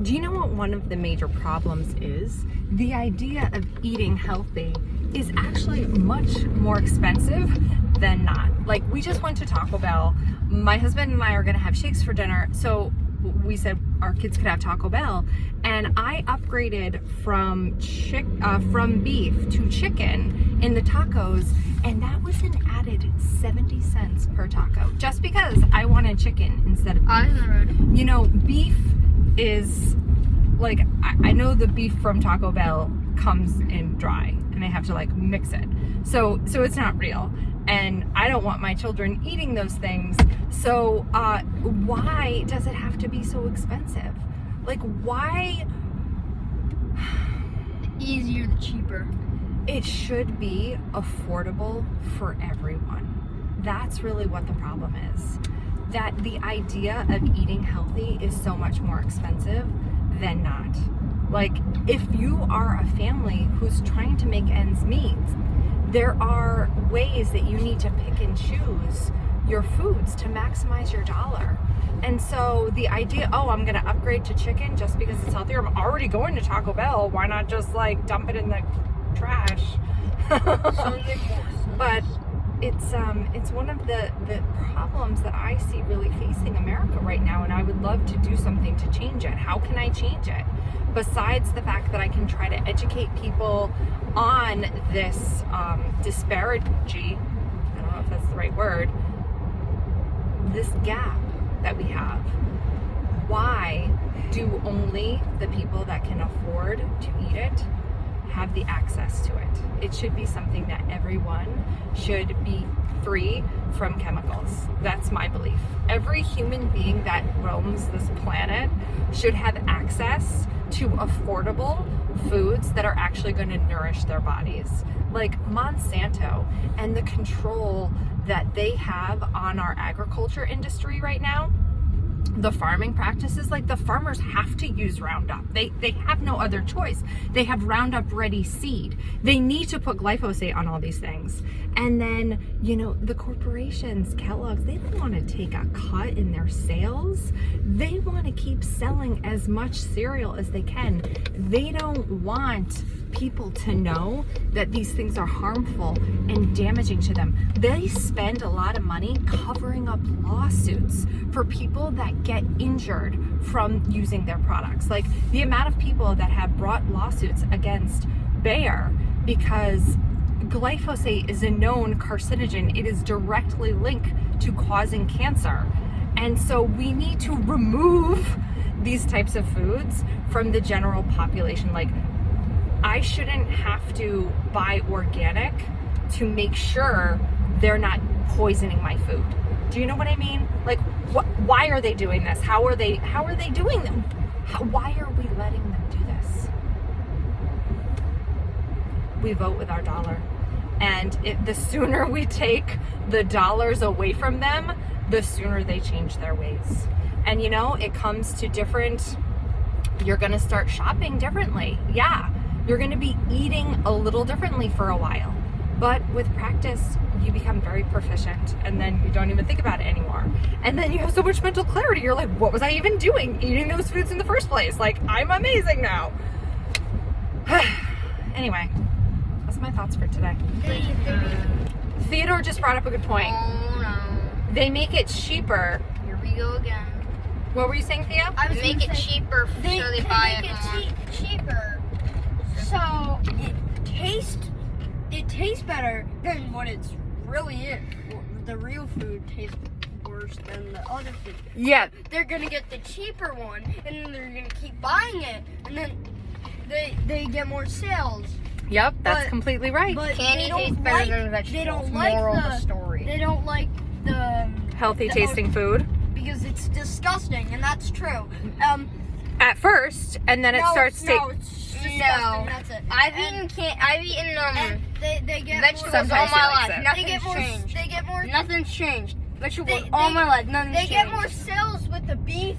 Do you know what one of the major problems is? The idea of eating healthy is actually much more expensive than not. Like, we just went to Taco Bell. My husband and I are gonna have shakes for dinner, so we said our kids could have Taco Bell, and I upgraded from beef to chicken in the tacos, and that was an added 70 cents per taco, just because I wanted chicken instead of beef. I've never heard. You know, beef is like, I know the beef from Taco Bell comes in dry and they have to like mix it, so it's not real, and I don't want my children eating those things. So why does it have to be so expensive? Like, why? The easier, the cheaper. It should be affordable for everyone. That's really what the problem is. That the idea of eating healthy is so much more expensive than not. Like, if you are a family who's trying to make ends meet, there are ways that you need to pick and choose your foods to maximize your dollar. And so the idea, oh, I'm gonna upgrade to chicken just because it's healthier. I'm already going to Taco Bell. Why not just like dump it in the trash? But it's one of the problems that I see really facing America right now, and I would love to do something to change it. How can I change it? Besides the fact that I can try to educate people on this disparity, I don't know if that's the right word, this gap that we have. Why do only the people that can afford to eat it have the access to it? It should be something that everyone should be free from chemicals. That's my belief. Every human being that roams this planet should have access to affordable foods that are actually going to nourish their bodies. Like Monsanto and the control that they have on our agriculture industry right now, the farming practices, like the farmers have to use Roundup. They have no other choice. They have Roundup ready seed. They need to put glyphosate on all these things. And then, you know, the corporations, Kellogg's, they don't want to take a cut in their sales. They want to keep selling as much cereal as they can. They don't want people to know that these things are harmful and damaging to them. They spend a lot of money covering up lawsuits for people that get injured from using their products. Like the amount of people that have brought lawsuits against Bayer because glyphosate is a known carcinogen. It is directly linked to causing cancer. And so we need to remove these types of foods from the general population. Like, I shouldn't have to buy organic to make sure they're not poisoning my food. Do you know what I mean? Like, why are they doing this? How are they doing them? Why are we letting them do this? We vote with our dollar. And the sooner we take the dollars away from them, the sooner they change their ways. And you know, it comes to you're gonna start shopping differently. Yeah. You're going to be eating a little differently for a while, but with practice, you become very proficient, and then you don't even think about it anymore. And then you have so much mental clarity. You're like, what was I even doing eating those foods in the first place? Like, I'm amazing now. Anyway, that's my thoughts for today. Theodore just brought up a good point. Oh no. They make it cheaper. Here we go again. What were you saying, Theo? I was make it cheaper so they buy it cheaper. So it tastes better than what it's really is. The real food tastes worse than the other food. Yeah. They're gonna get the cheaper one, and then they're gonna keep buying it, and then they get more sales. Yep, that's completely right. But candy tastes better than vegetables. They don't like the story. They don't like the healthy tasting food because it's disgusting, and that's true. At first, and then it starts to. It's disgusting. That's it. I've eaten they get vegetables more, all my life. it. Nothing's changed. They get more. Nothing's changed. Vegetables all my life. Nothing's changed. They get more sales with the beef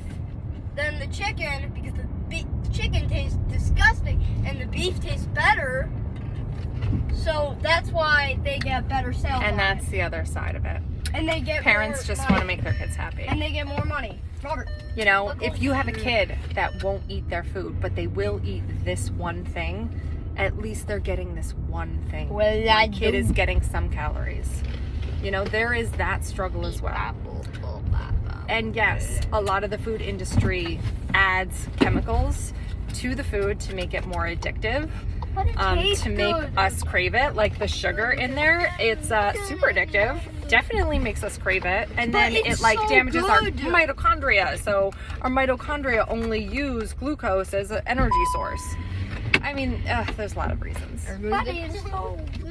than the chicken because the chicken tastes disgusting and the beef tastes better. So that's why they get better sales. And that's the other side of it. And they get parents just want to make their kids happy. And they get more money. Robert. You know, if you have a kid that won't eat their food, but they will eat this one thing, at least they're getting this one thing. Well, My kid is getting some calories. You know, there is that struggle as well. And yes, a lot of the food industry adds chemicals to the food to make it more addictive, to make us crave it. Like the sugar in there, it's super addictive. Definitely makes us crave it, and then it like damages our mitochondria. So our mitochondria only use glucose as an energy source. I mean, there's a lot of reasons. But it's so good.